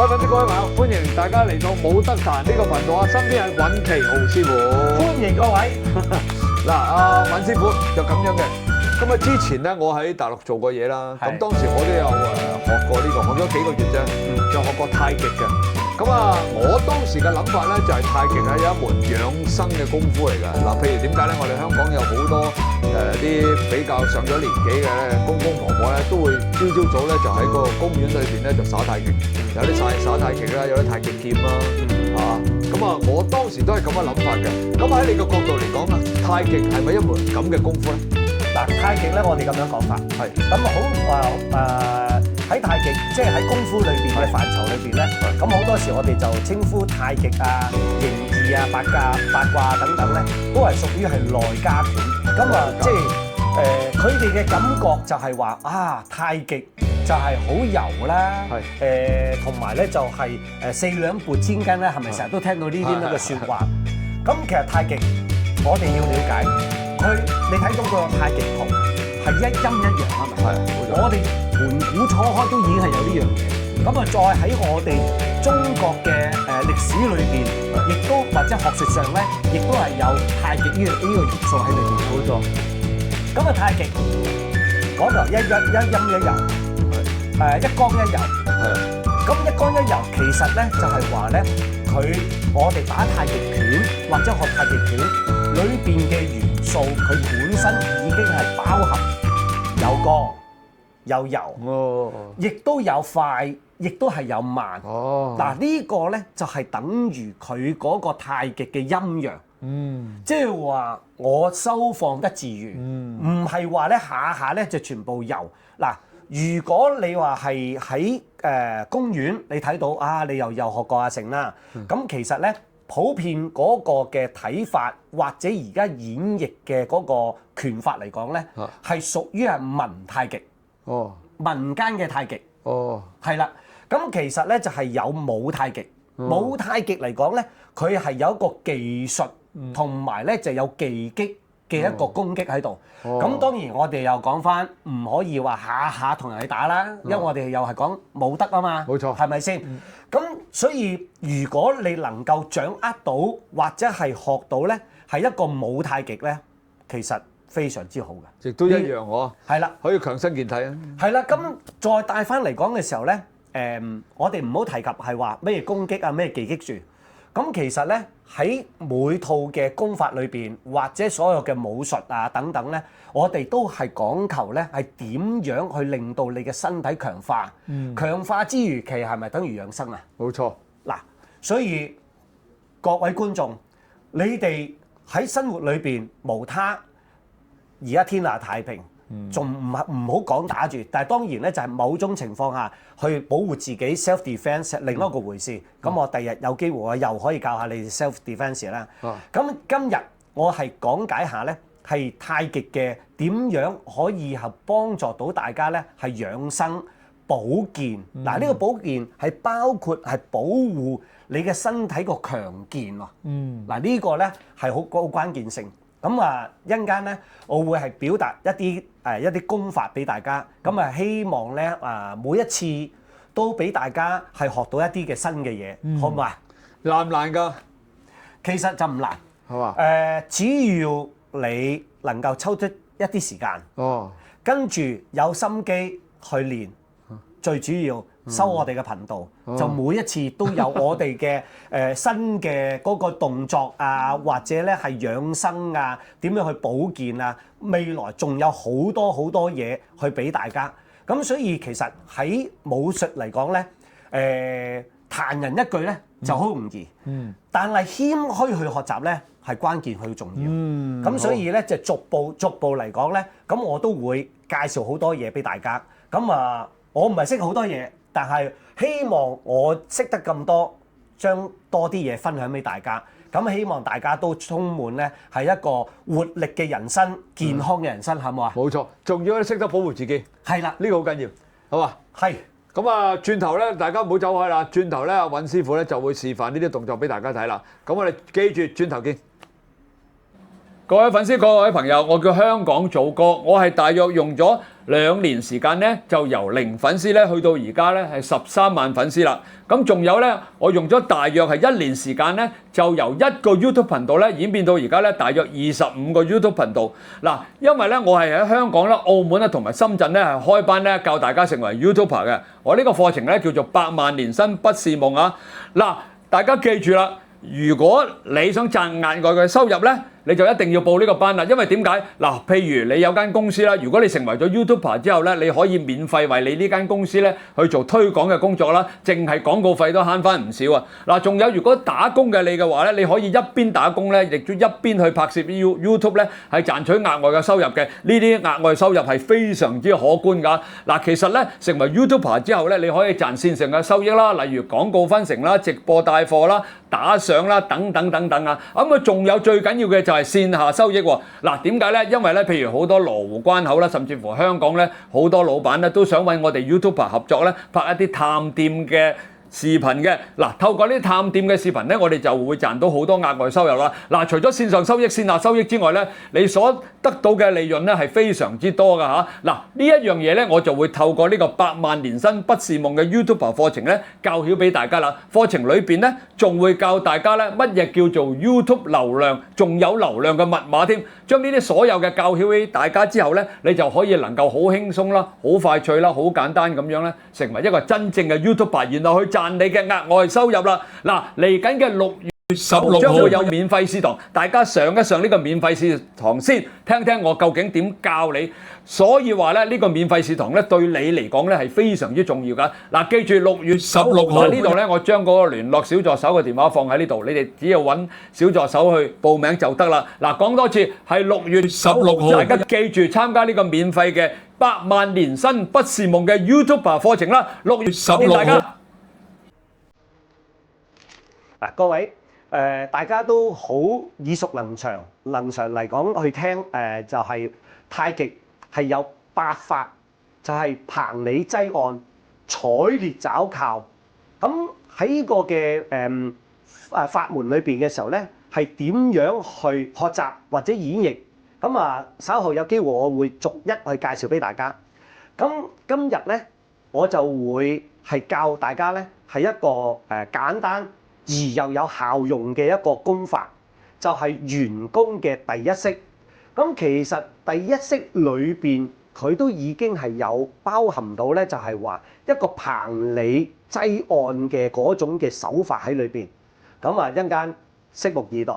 各位粉絲各位朋友，歡迎大家嚟到武德壇呢個頻道啊！身邊係尹其豪師傅，歡迎各位。嗱，阿尹師傅就咁樣嘅。咁啊，之前咧我喺大陸做過嘢啦，咁當時我都有學過呢個，學咗幾個月啫，就學過太極嘅。咁啊，我當時嘅諗法咧就係太極係一門養生嘅功夫嚟㗎。嗱，譬如點解咧？我哋香港有好多啲比較上咗年紀嘅咧，公公婆婆咧都會朝早咧就喺個公園裏邊咧就耍太極，有啲耍太極啦，有啲太極劍啦，咁啊，我當時都係咁嘅諗法嘅。咁喺你個角度嚟講啊，太極係咪一門咁嘅功夫咧？嗱，太極咧，我哋咁樣講法，係咁喺太極，即係喺功夫裏邊嘅範疇裏邊咧，咁好多時我哋就稱呼太極啊、形意啊、八卦等等咧，都係屬於係內家拳。咁啊，即係佢哋嘅感覺就係話啊，太極就係好柔啦，同埋咧就係四兩撥千斤咧，係咪成日都聽到呢啲咁嘅説話？咁其實太極我哋要了解佢，你睇到個太極圖係一陰一陽啊嘛，我哋盤古初開都已經係有呢樣嘢，咁啊再喺我哋中國嘅歷史裏邊，亦都或者學術上咧，亦都係有太極呢個元素喺裏邊。冇錯。咁啊太極講就一陰一陽，一剛一柔。咁一剛一柔其實咧就係話咧，我哋打太極拳或者學太極拳裏邊嘅元素，佢本身已經係包含有剛有柔，亦都有快，亦都係有慢。嗱呢個咧就係等於佢嗰個太極嘅陰陽。即係話我收放得自如，唔係話咧下下咧就全部柔。嗱，如果你話係喺公園，你睇到啊，你又學過阿成啦。咁其實咧，普遍嗰個嘅睇法，或者而家演繹嘅嗰個拳法嚟講咧，係屬於係民太極，民間嘅太極。係啦。咁其實咧就係有武太極，武太極嚟講咧，佢係有一個技術同埋咧就有技擊嘅一個攻擊喺度。咁當然我哋又講翻，唔可以話下下同人去打啦，因為我哋又係講武德啊嘛，冇錯，係咪先？咁所以如果你能夠掌握到或者係學到咧，係一個武太極咧，其實非常之好嘅。亦都一樣喎。係啦，可以強身健體啊。係啦，咁再帶翻嚟講嘅時候咧，我哋唔好提及係話咩攻擊啊、咩技擊住。咁其實咧喺每套嘅功法裏邊，或者所有嘅武術啊等等咧，我哋都係講求咧係點樣去令到你嘅身體強化。強化之餘，其實係咪等於養生啊？冇錯。嗱，所以各位觀眾，你哋喺生活裏邊無他，而家天下太平。仲唔好講打住，但係當然咧就係某種情況下去保護自己 self defence 另一個回事。咁我第日有機會我又可以教下你 self defence 啦。咁今日我係講解下咧係太極嘅點樣可以係幫助到大家咧係養生保健。嗱，呢個保健係包括係保護你嘅身體個強健喎。嗱，呢個咧係好關鍵性。咁啊，一陣間咧，我會係表達一啲功法俾大家。咁啊，希望咧每一次都俾大家係學到一啲嘅新嘅嘢，好唔好啊？難唔難㗎？其實就唔難，係嘛？只要你能夠抽出一啲時間，跟住有心機去練，最主要。收我哋嘅頻道，就每一次都有我哋嘅新嘅嗰個動作啊，或者咧係養生啊，點樣去保健啊，未來仲有好多好多嘢去俾大家。咁所以其實喺武術嚟講咧，彈人一句咧就好容易，但係謙虛去學習咧係關鍵，好重要。咁所以咧就逐步嚟講咧，咁我都會介紹好多嘢俾大家。咁啊，我唔係識好多嘢。但係希望我識得咁多，將多啲嘢分享俾大家。咁希望大家都充滿咧係一個活力嘅人生、健康嘅人生，係咪啊？冇錯，仲要識得保護自己。係啦，呢個好緊要，好嘛？係。咁啊，轉頭咧，大家唔好走開啦。轉頭咧，阿尹師傅咧就會示範呢啲動作俾大家睇啦。咁我哋記住，轉頭見。各位粉絲、各位朋友，我叫香港祖哥，我係大約用咗2年時間咧，就由0粉絲咧去到而家咧係13萬粉絲啦。咁仲有咧，我用咗大約係1年時間咧，就由1個 YouTube 頻道咧演變到而家咧大約25個 YouTube 頻道。嗱，因為咧我係喺香港啦、澳門啦同埋深圳咧係開班咧教大家成為 YouTuber 嘅。我呢個課程咧叫做100萬年薪不是夢啊！嗱，大家記住啦，如果你想賺額外嘅收入咧，你就一定要報呢個班啦，因為點解？嗱，譬如你有間公司啦，如果你成為咗 YouTuber 之後咧，你可以免費為你呢間公司咧去做推廣嘅工作啦，淨係廣告費都慳翻唔少啊！嗱，仲有如果打工嘅你嘅話咧，你可以一邊打工咧，亦都一邊去拍攝 YouTube 咧，係賺取額外嘅收入嘅。呢啲額外收入係非常之可觀㗎。嗱，其實咧成為 YouTuber 之後咧，你可以賺線上嘅收益啦，例如廣告分成啦、直播帶貨啦、打賞啦等等等等啊。咁啊，仲有最緊要嘅就係線下收益喎。嗱，點解咧？因為咧，譬如好多羅湖關口啦，甚至乎香港咧，好多老闆咧都想揾我哋 YouTuber 合作咧，拍一啲探店嘅視頻嘅。嗱，透過呢啲探店嘅視頻咧，我哋就會賺到好多額外收入啦。嗱，除咗線上收益、線下收益之外咧，你所得到嘅利潤咧係非常之多㗎嚇。嗱，呢一樣嘢咧，我就會透過呢個100萬年薪不是夢嘅 YouTuber 課程咧，教曉俾大家啦。課程裏邊咧，仲會教大家咧乜嘢叫做 YouTube 流量，仲有流量嘅密碼添。將呢啲所有嘅教曉俾大家之後咧，你就可以能夠好輕鬆啦、好快脆啦、好簡單咁樣咧，成為一個真正嘅 YouTuber，然後去賺你嘅額外收入啦。嗱，嚟緊嘅6月16號將會有免費試堂，大家上一上呢個免費試堂先，聽聽我究竟點教你。所以話咧，呢個免費試堂咧對你嚟講咧係非常之重要㗎。嗱，記住6月16號呢度咧，我將嗰個聯絡小助手嘅電話放喺呢度，你哋只要揾小助手去報名就得啦。嗱，講多次係6月16號，大家記住參加呢個免費嘅100萬年薪不是夢嘅 YouTuber 課程啦。6月16號，大家嗱，各位大家都好耳熟能詳嚟講去聽就係太極係有8法，就係掤捋擠按、採挒爪靠。咁喺呢個嘅法門裏邊嘅時候咧，係點樣去學習或者演繹？咁啊，稍後有機會我會逐一去介紹俾大家。咁今日咧，我就會係教大家咧係一個簡單而又有效用嘅一個功法，就係元功嘅第一式。咁其實第一式裏邊佢都已經係有包含到咧，就係話一個掤捋擠按嘅嗰種嘅手法喺裏邊。咁啊，一陣間拭目以待。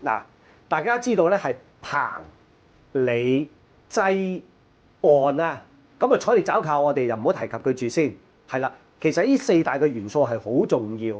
嗱，大家知道咧係掤捋擠按啊，咁啊採挒爪靠我哋又唔好提及佢住先，係啦。其實呢4大嘅元素係好重要。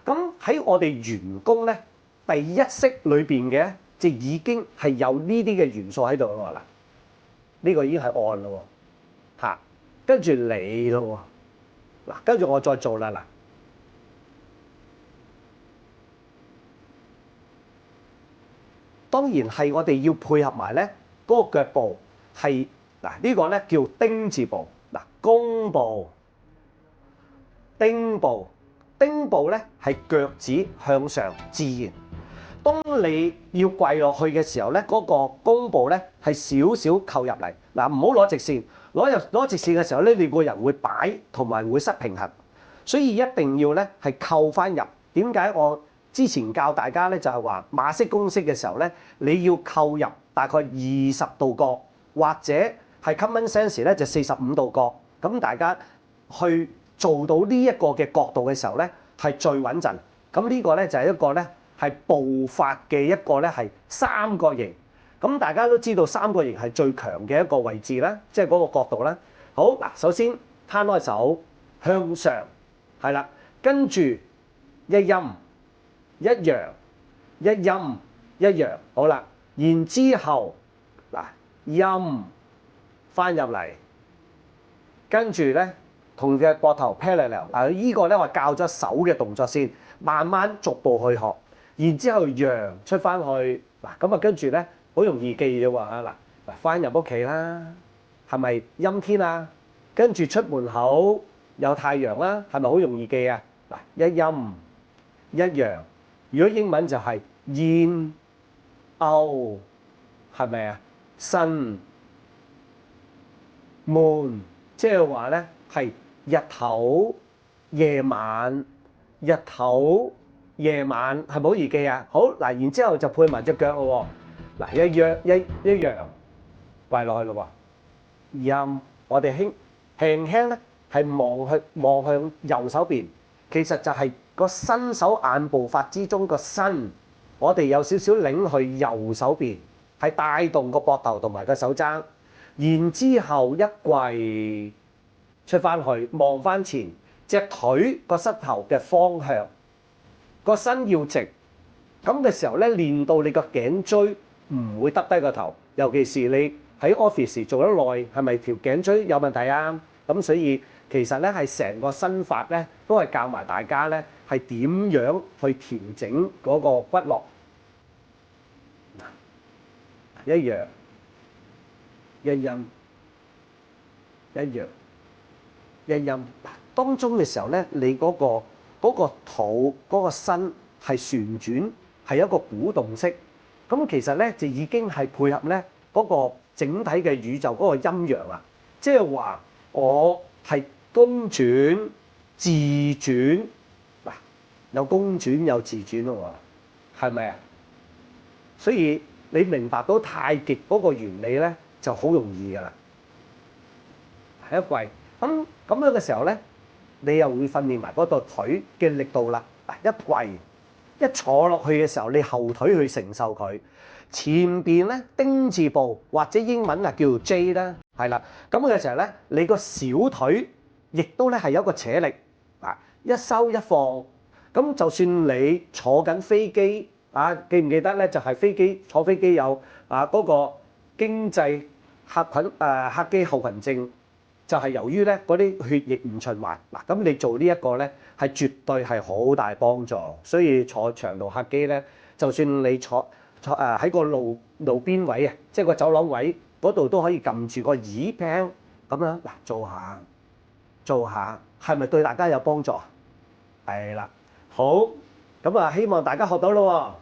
咁喺我哋元功咧，第一式裏邊嘅就已經係有呢啲嘅元素喺度咯啦。呢個已經係按咯喎，嚇，跟住捋咯喎，嗱，跟住我再做啦嗱。當然係我哋要配合埋咧嗰個腳步係嗱，呢個咧叫丁字步嗱，弓步。丁步，丁步咧係腳趾向上自然。當你要跪落去嘅時候咧，嗰個弓步咧係少少扣入嚟。嗱，唔好攞直線，攞直線嘅時候咧，你個人會擺同埋會失平衡，所以一定要咧係扣翻入。點解我之前教大家咧就係話馬式公式嘅時候咧，你要扣入大概20度角，或者係 common sense 咧就45度角。咁大家去做到呢一個嘅角度嘅時候咧，係最穩陣。咁呢個咧就係一個咧係步法嘅一個咧係三角形。咁大家都知道三角形係最強嘅一個位置啦，即係嗰個角度啦。好嗱，首先攤開手向上，係啦，跟住一陰一陽，一陰一陽，好啦，然之後嗱陰翻入嚟，跟住咧。同隻膊頭 parallel， 嗱依個咧我教咗手嘅動作先，慢慢逐步去學，然之後揚出翻去，嗱咁啊跟住咧好容易記嘅喎嗱，翻入屋企啦，係咪陰天啊？跟住出門口有太陽啦，係咪好容易記啊？嗱一陰一陽如果英文就係 yin out， 係咪啊？sun moon， 即係話咧係日頭夜晚，日頭夜晚係咪好易記啊？好嗱，然之後就配埋隻腳咯喎。嗱，一樣跪落去咯喎。陰，我哋輕輕咧係望向右手邊，其實就係個伸手眼步法之中個伸，我哋有少少擰去右手邊，係帶動個膊頭同埋個手踭，然之後一跪出翻去望翻前，隻腿個膝頭嘅方向，個身要直，咁嘅時候咧練到你個頸椎唔會耷低個頭，尤其是你喺 office 做得耐，係咪條頸椎有問題啊？咁所以其實咧係成個身法咧都係教埋大家咧係點樣去調整嗰個骨骼，一樣一陰一陽一陰。當中嘅時候咧，你嗰個肚嗰個身係旋轉，係一個鼓動式。咁其實咧就已經係配合咧嗰個整體嘅宇宙嗰個陰陽啦。即係話我係公轉自轉，嗱有公轉有自轉咯喎，係咪啊？所以你明白到太極嗰個原理咧，就好容易噶啦。係一跪咁樣嘅時候咧，你又會訓練埋嗰個腿嘅力度啦。嗱，一跪一坐落去嘅時候，你後腿去承受佢。前邊咧丁字步或者英文啊叫做 J 啦，係啦。咁嘅時候咧，你個小腿亦都咧係有一個扯力，啊一收一放。咁就算你坐緊飛機啊，記唔記得咧？就係坐飛機有嗰個經濟客機後群症。就係由於咧嗰啲血液唔循環嗱，咁你做呢一個咧係絕對係好大幫助，所以坐長途客機咧，就算你坐喺個路邊位啊，即係個走廊位嗰度都可以撳住個椅柄咁樣嗱，做下，係咪對大家有幫助？係啦，好，咁啊希望大家學到咯喎。